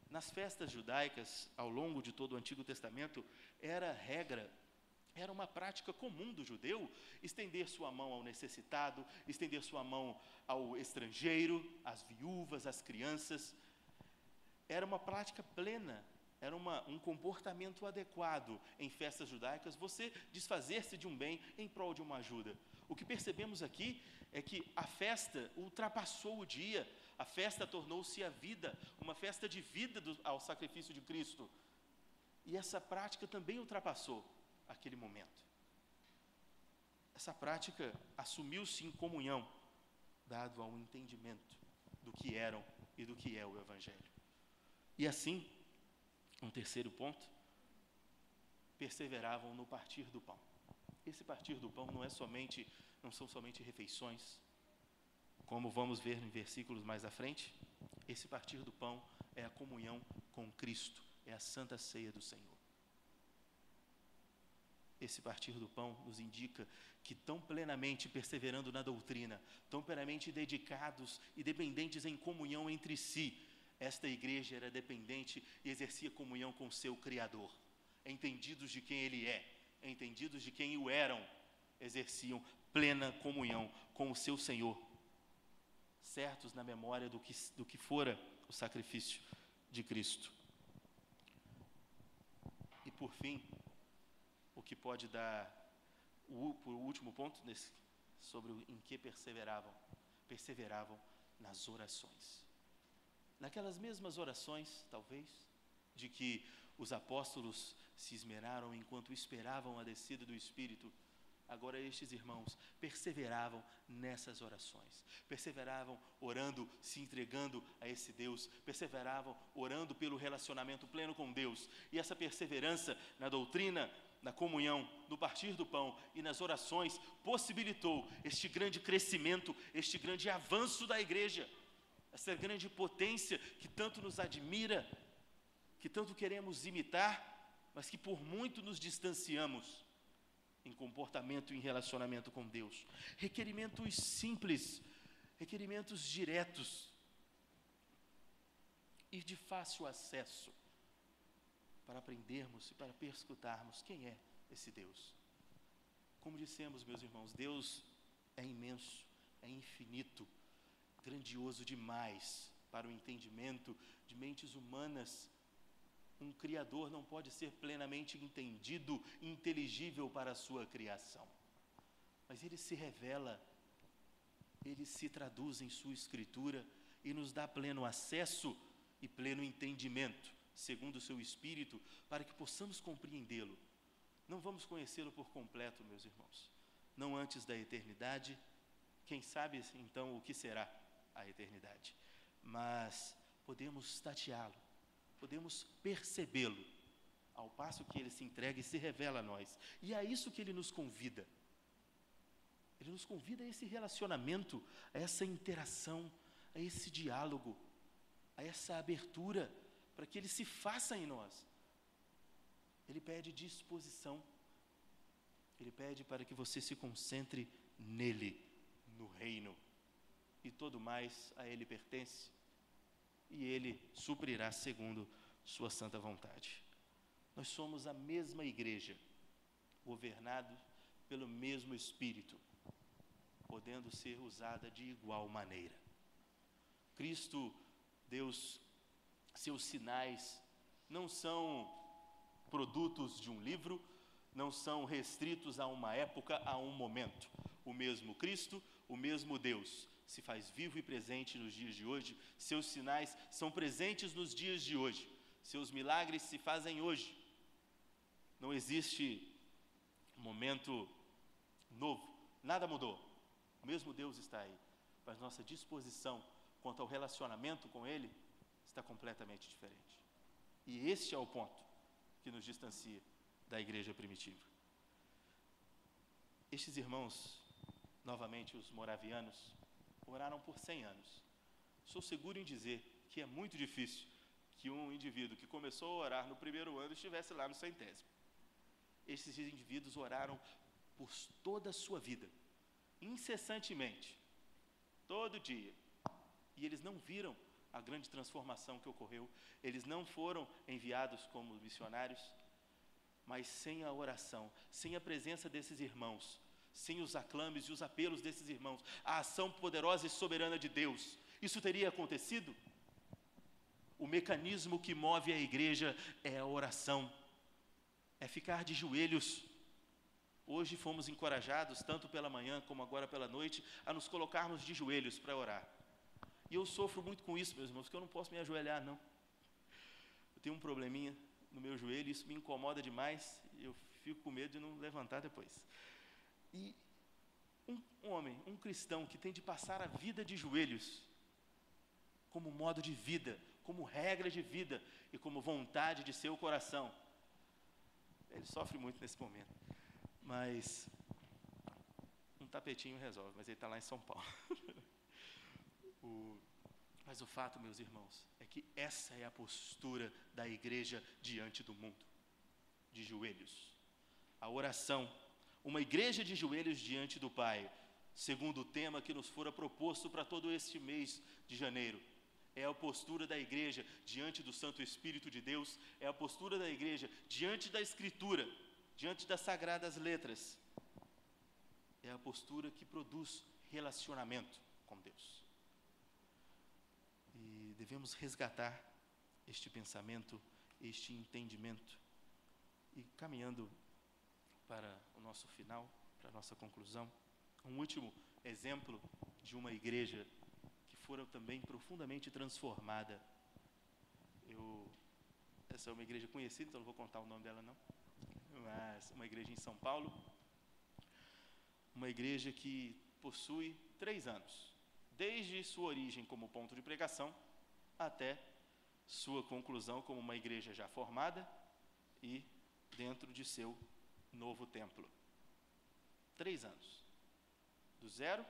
Speaker 1: Nas festas judaicas, ao longo de todo o Antigo Testamento, era regra, era uma prática comum do judeu estender sua mão ao necessitado, estender sua mão ao estrangeiro, às viúvas, às crianças. Era uma prática plena, era um comportamento adequado em festas judaicas, você desfazer-se de um bem em prol de uma ajuda. O que percebemos aqui é que a festa ultrapassou o dia, a festa tornou-se a vida, uma festa de vida ao sacrifício de Cristo. E essa prática também ultrapassou aquele momento. Essa prática assumiu-se em comunhão, dado ao entendimento do que eram e do que é o Evangelho. E assim, um terceiro ponto, perseveravam no partir do pão. Esse partir do pão não são somente refeições, como vamos ver em versículos mais à frente. Esse partir do pão é a comunhão com Cristo, é a Santa Ceia do Senhor. esse partir do pão nos indica que tão plenamente perseverando na doutrina, tão plenamente dedicados e dependentes em comunhão entre si, esta igreja era dependente e exercia comunhão com seu Criador. Entendidos de quem Ele é, entendidos de quem o eram, exerciam plena comunhão com o seu Senhor, certos na memória do que fora o sacrifício de Cristo. E por fim, o que pode dar o último ponto sobre em que perseveravam nas orações. Naquelas mesmas orações, talvez, de que os apóstolos se esmeraram enquanto esperavam a descida do Espírito, agora estes irmãos perseveravam nessas orações, perseveravam orando, se entregando a esse Deus, perseveravam orando pelo relacionamento pleno com Deus, e essa perseverança na doutrina, na comunhão, no partir do pão e nas orações, possibilitou este grande crescimento, este grande avanço da igreja, essa grande potência que tanto nos admira, que tanto queremos imitar, mas que por muito nos distanciamos em comportamento e em relacionamento com Deus. Requerimentos simples, requerimentos diretos e de fácil acesso, para aprendermos e para perscrutarmos quem é esse Deus. Como dissemos, meus irmãos, Deus é imenso, é infinito, grandioso demais para o entendimento de mentes humanas. Um Criador não pode ser plenamente entendido, inteligível para a sua criação. Mas Ele se revela, Ele se traduz em sua Escritura e nos dá pleno acesso e pleno entendimento, segundo o seu Espírito, para que possamos compreendê-lo. Não vamos conhecê-lo por completo, meus irmãos, não antes da eternidade, quem sabe então o que será a eternidade, mas podemos tateá-lo, podemos percebê-lo, ao passo que Ele se entrega e se revela a nós, e é isso que Ele nos convida. Ele nos convida a esse relacionamento, a essa interação, a esse diálogo, a essa abertura, para que Ele se faça em nós. Ele pede disposição, Ele pede para que você se concentre nele, no reino, e todo mais a Ele pertence, e Ele suprirá segundo sua santa vontade. Nós somos a mesma igreja, governados pelo mesmo Espírito, podendo ser usada de igual maneira. Cristo, Deus, seus sinais não são produtos de um livro, não são restritos a uma época, a um momento. O mesmo Cristo, o mesmo Deus, se faz vivo e presente nos dias de hoje, seus sinais são presentes nos dias de hoje, seus milagres se fazem hoje. Não existe momento novo, nada mudou, o mesmo Deus está aí, mas nossa disposição quanto ao relacionamento com Ele está completamente diferente. E este é o ponto que nos distancia da igreja primitiva. Estes irmãos, novamente os moravianos, oraram por 100 anos. Sou seguro em dizer que é muito difícil que um indivíduo que começou a orar no primeiro ano estivesse lá no 100º. Esses indivíduos oraram por toda a sua vida, incessantemente, todo dia. E eles não viram a grande transformação que ocorreu. Eles não foram enviados como missionários, mas sem a oração, sem a presença desses irmãos, sem os aclames e os apelos desses irmãos, a ação poderosa e soberana de Deus, isso teria acontecido? O mecanismo que move a igreja é a oração, é ficar de joelhos. Hoje fomos encorajados, tanto pela manhã como agora pela noite, a nos colocarmos de joelhos para orar. E eu sofro muito com isso, meus irmãos, porque eu não posso me ajoelhar, não. Eu tenho um probleminha no meu joelho, isso me incomoda demais, e eu fico com medo de não levantar depois. E um homem, um cristão que tem de passar a vida de joelhos, como modo de vida, como regra de vida e como vontade de seu coração, ele sofre muito nesse momento, mas um tapetinho resolve, mas ele está lá em São Paulo. Mas o fato, meus irmãos, é que essa é a postura da igreja diante do mundo, de joelhos, a oração, uma igreja de joelhos diante do Pai, segundo o tema que nos fora proposto para todo este mês de janeiro. É a postura da igreja diante do Santo Espírito de Deus, é a postura da igreja diante da Escritura, diante das Sagradas Letras. É a postura que produz relacionamento com Deus. E devemos resgatar este pensamento, este entendimento. E caminhando para o nosso final, para a nossa conclusão, um último exemplo de uma igreja que fora também profundamente transformada. Essa é uma igreja conhecida, então não vou contar o nome dela não, mas uma igreja em São Paulo, uma igreja que possui 3 anos, desde sua origem como ponto de pregação, até sua conclusão como uma igreja já formada e dentro de seu novo templo. 3 anos, do zero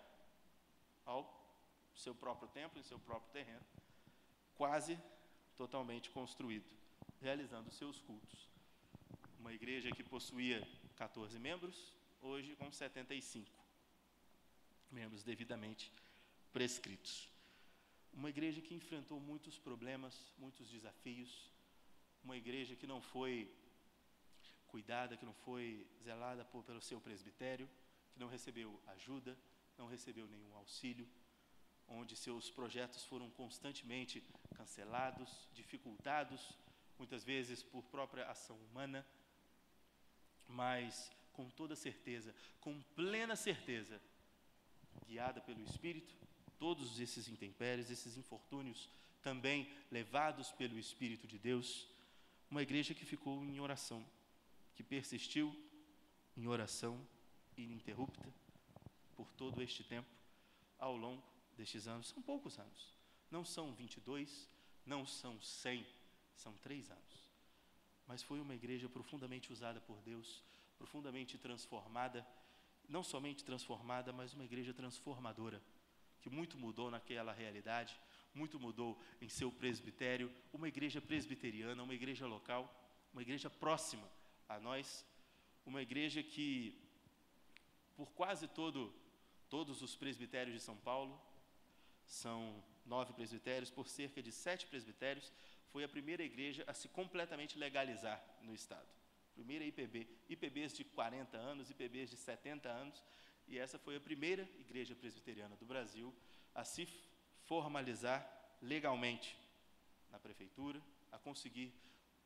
Speaker 1: ao seu próprio templo, em seu próprio terreno, quase totalmente construído, realizando seus cultos. Uma igreja que possuía 14 membros, hoje com 75 membros devidamente prescritos. Uma igreja que enfrentou muitos problemas, muitos desafios, uma igreja que não foi cuidada, que não foi zelada pelo seu presbitério, que não recebeu ajuda, não recebeu nenhum auxílio, onde seus projetos foram constantemente cancelados, dificultados, muitas vezes por própria ação humana, mas com toda certeza, com plena certeza, guiada pelo Espírito, todos esses intempéries, esses infortúnios, também levados pelo Espírito de Deus, uma igreja que ficou em oração, que persistiu em oração ininterrupta por todo este tempo, ao longo destes anos. São poucos anos, não são 22, não são 100, são 3 anos. Mas foi uma igreja profundamente usada por Deus, profundamente transformada, não somente transformada, mas uma igreja transformadora, que muito mudou naquela realidade, muito mudou em seu presbitério, uma igreja presbiteriana, uma igreja local, uma igreja próxima a nós, uma igreja que, por quase todos os presbitérios de São Paulo, são 9 presbitérios, por cerca de 7 presbitérios, foi a primeira igreja a se completamente legalizar no Estado. Primeira IPB, IPBs de 40 anos, IPBs de 70 anos, e essa foi a primeira igreja presbiteriana do Brasil a se formalizar legalmente na prefeitura, a conseguir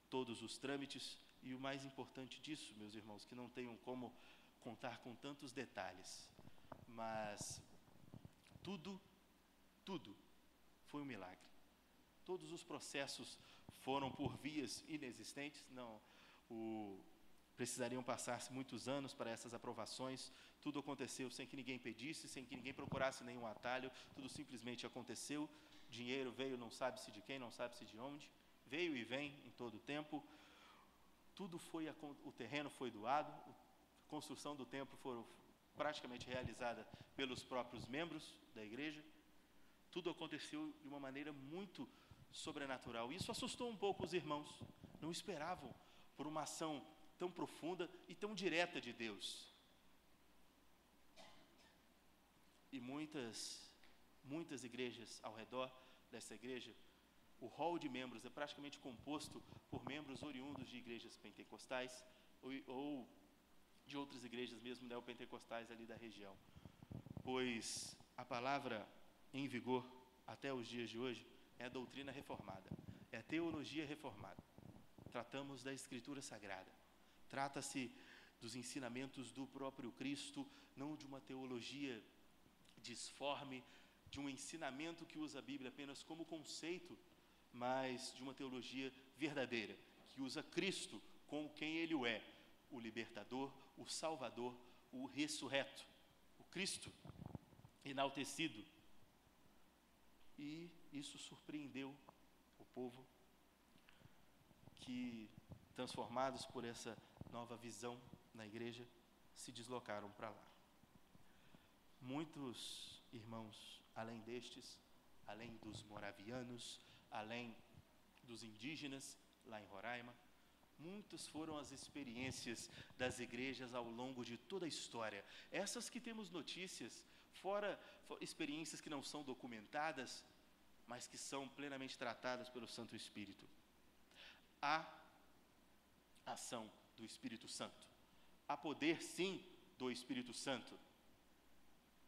Speaker 1: todos os trâmites, e o mais importante disso, meus irmãos, que não tenham como contar com tantos detalhes, mas tudo foi um milagre. Todos os processos foram por vias inexistentes, precisariam passar-se muitos anos para essas aprovações, tudo aconteceu sem que ninguém pedisse, sem que ninguém procurasse nenhum atalho, tudo simplesmente aconteceu, dinheiro veio, não sabe-se de quem, não sabe-se de onde, veio e vem em todo o tempo, o terreno foi doado, a construção do templo foi praticamente realizada pelos próprios membros da igreja, tudo aconteceu de uma maneira muito sobrenatural. Isso assustou um pouco os irmãos, não esperavam por uma ação tão profunda e tão direta de Deus. E muitas igrejas ao redor dessa igreja, o hall de membros é praticamente composto por membros oriundos de igrejas pentecostais ou de outras igrejas mesmo neopentecostais ali da região. Pois a palavra em vigor até os dias de hoje é a doutrina reformada, é a teologia reformada. Tratamos da Escritura Sagrada, trata-se dos ensinamentos do próprio Cristo, não de uma teologia disforme, de um ensinamento que usa a Bíblia apenas como conceito, mas de uma teologia verdadeira, que usa Cristo como quem Ele é, o libertador, o salvador, o ressurreto, o Cristo enaltecido. E isso surpreendeu o povo, que, transformados por essa nova visão na igreja, se deslocaram para lá. Muitos irmãos, além destes, além dos moravianos, além dos indígenas lá em Roraima, Muitas foram as experiências das igrejas ao longo de toda a história. Essas que temos notícias, fora experiências que não são documentadas, mas que são plenamente tratadas pelo Santo Espírito. Há ação do Espírito Santo. Há poder, sim, do Espírito Santo.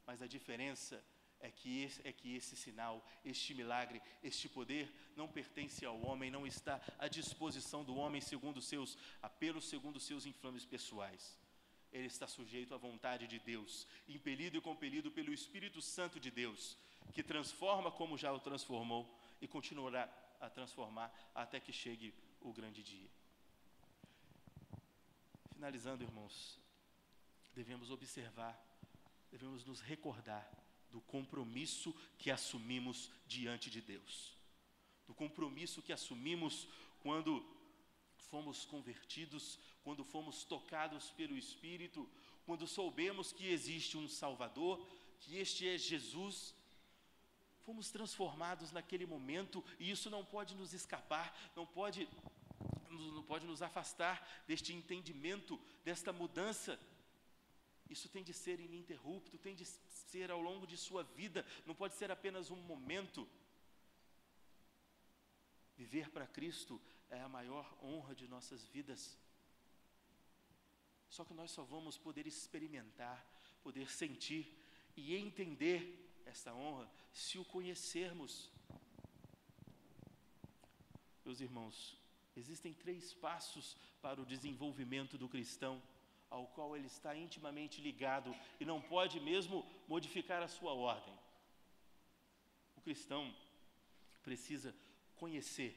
Speaker 1: Mas a diferença é que esse sinal, este milagre, este poder não pertence ao homem, não está à disposição do homem segundo os seus apelos, segundo os seus inflames pessoais. Ele está sujeito à vontade de Deus, impelido e compelido pelo Espírito Santo de Deus, que transforma como já o transformou e continuará a transformar até que chegue o grande dia. Finalizando, irmãos, devemos observar, devemos nos recordar do compromisso que assumimos diante de Deus, do compromisso que assumimos quando fomos convertidos, quando fomos tocados pelo Espírito, quando soubemos que existe um Salvador, que este é Jesus. Fomos transformados naquele momento e isso não pode nos escapar, não pode nos afastar deste entendimento, desta mudança. Isso tem de ser ininterrupto, tem de ser ao longo de sua vida, não pode ser apenas um momento. Viver para Cristo é a maior honra de nossas vidas. Só que nós só vamos poder experimentar, poder sentir e entender essa honra se o conhecermos. Meus irmãos, existem 3 passos para o desenvolvimento do cristão, ao qual ele está intimamente ligado e não pode mesmo modificar a sua ordem. O cristão precisa conhecer,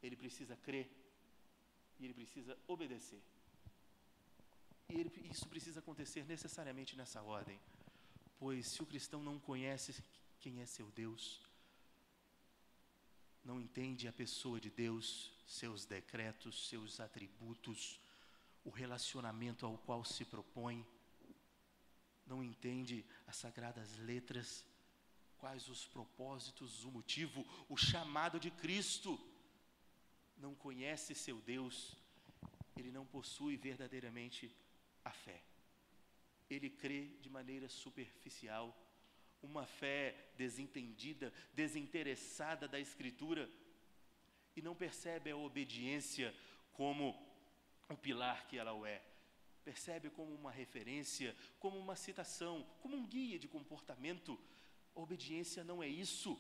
Speaker 1: ele precisa crer e ele precisa obedecer. E isso precisa acontecer necessariamente nessa ordem, pois se o cristão não conhece quem é seu Deus, não entende a pessoa de Deus, seus decretos, seus atributos, o relacionamento ao qual se propõe, não entende as sagradas letras, quais os propósitos, o motivo, o chamado de Cristo, não conhece seu Deus, ele não possui verdadeiramente a fé. Ele crê de maneira superficial, uma fé desentendida, desinteressada da Escritura, e não percebe a obediência como o pilar que ela é. Percebe como uma referência, como uma citação, como um guia de comportamento. A obediência não é isso.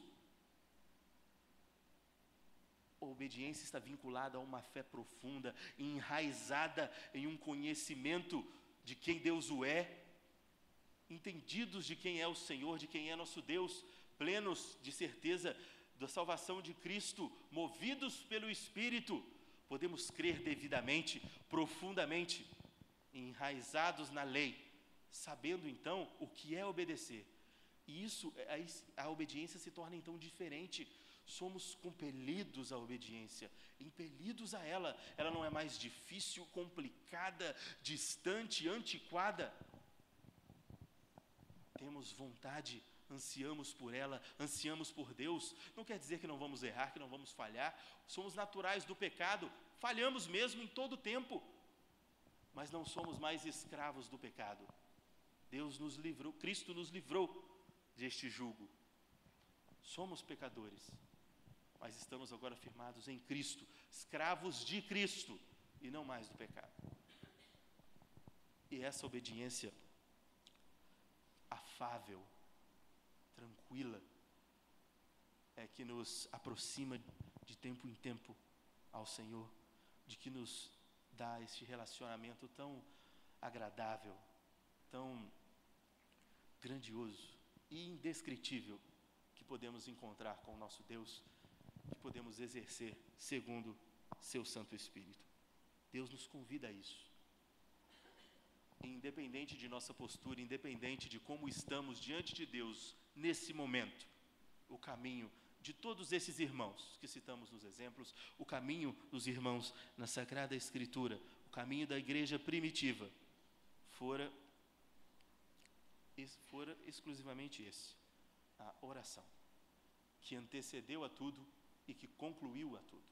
Speaker 1: A obediência está vinculada a uma fé profunda, enraizada em um conhecimento de quem Deus o é, entendidos de quem é o Senhor, de quem é nosso Deus, plenos de certeza da salvação de Cristo, movidos pelo Espírito, podemos crer devidamente, profundamente, enraizados na lei, sabendo então o que é obedecer. E isso, a obediência se torna então diferente. Somos compelidos à obediência, impelidos a ela. Ela não é mais difícil, complicada, distante, antiquada. Temos vontade, ansiamos por ela, ansiamos por Deus. Não quer dizer que não vamos errar, que não vamos falhar. Somos naturais do pecado, falhamos mesmo em todo o tempo, mas não somos mais escravos do pecado. Deus nos livrou, Cristo nos livrou deste jugo. Somos pecadores, mas estamos agora firmados em Cristo, escravos de Cristo e não mais do pecado. E essa obediência afável, tranquila, é que nos aproxima de tempo em tempo ao Senhor, de que nos dá este relacionamento tão agradável, tão grandioso e indescritível que podemos encontrar com o nosso Deus, que podemos exercer segundo seu Santo Espírito. Deus nos convida a isso. Independente de nossa postura, independente de como estamos diante de Deus nesse momento, o caminho de todos esses irmãos que citamos nos exemplos, o caminho dos irmãos na Sagrada Escritura, o caminho da igreja primitiva, fora exclusivamente esse, a oração, que antecedeu a tudo e que concluiu a tudo.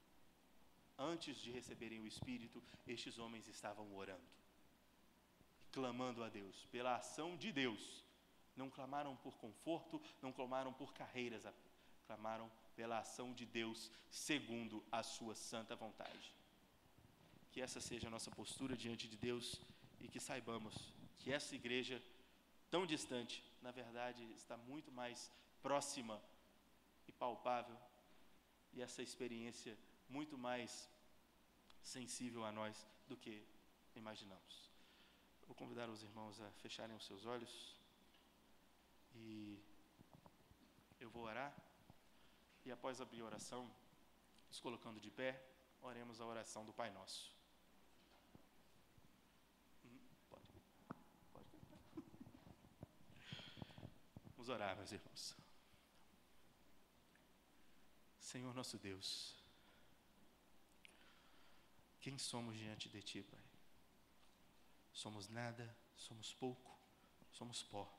Speaker 1: antes de receberem o Espírito, estes homens estavam orando, clamando a Deus, pela ação de Deus. Não clamaram por conforto, não clamaram por carreiras, clamaram pela ação de Deus, segundo a sua santa vontade. Que essa seja a nossa postura diante de Deus e que saibamos que essa igreja, tão distante, na verdade está muito mais próxima e palpável, e essa experiência muito mais sensível a nós do que imaginamos. Vou convidar os irmãos a fecharem os seus olhos e eu vou orar, e após a minha oração, nos colocando de pé, oremos a oração do Pai Nosso. Vamos orar, meus irmãos. Senhor nosso Deus, quem somos diante de Ti, Pai? Somos nada, somos pouco, somos pó.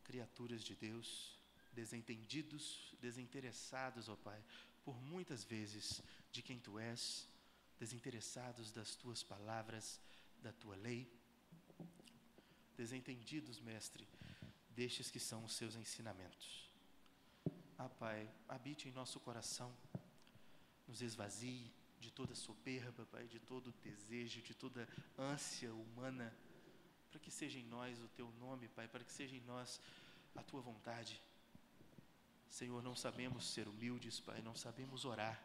Speaker 1: Criaturas de Deus, desentendidos, desinteressados, ó Pai, por muitas vezes de quem Tu és, desinteressados das Tuas palavras, da Tua lei, desentendidos, Mestre, destes que são os Seus ensinamentos. Ah, Pai, habite em nosso coração, nos esvazie de toda soberba, Pai, de todo desejo, de toda ânsia humana, para que seja em nós o Teu nome, Pai, para que seja em nós a Tua vontade. Senhor, não sabemos ser humildes, Pai, não sabemos orar,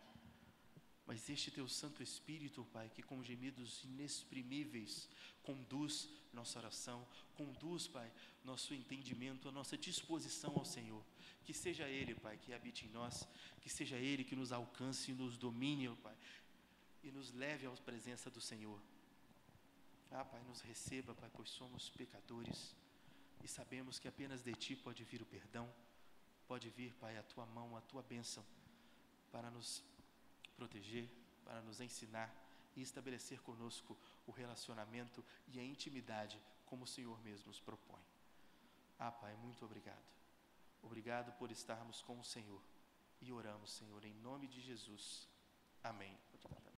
Speaker 1: mas este Teu Santo Espírito, Pai, que com gemidos inexprimíveis conduz nossa oração, conduz, Pai, nosso entendimento, a nossa disposição ao Senhor. Que seja Ele, Pai, que habite em nós, que seja Ele que nos alcance e nos domine, ó Pai, e nos leve à presença do Senhor. Ah, Pai, nos receba, Pai, pois somos pecadores e sabemos que apenas de Ti pode vir o perdão, pode vir, Pai, a Tua mão, a Tua bênção, para nos proteger, para nos ensinar e estabelecer conosco o relacionamento e a intimidade, como o Senhor mesmo nos propõe. Ah, Pai, muito obrigado. Obrigado por estarmos com o Senhor. E oramos, Senhor, em nome de Jesus. Amém.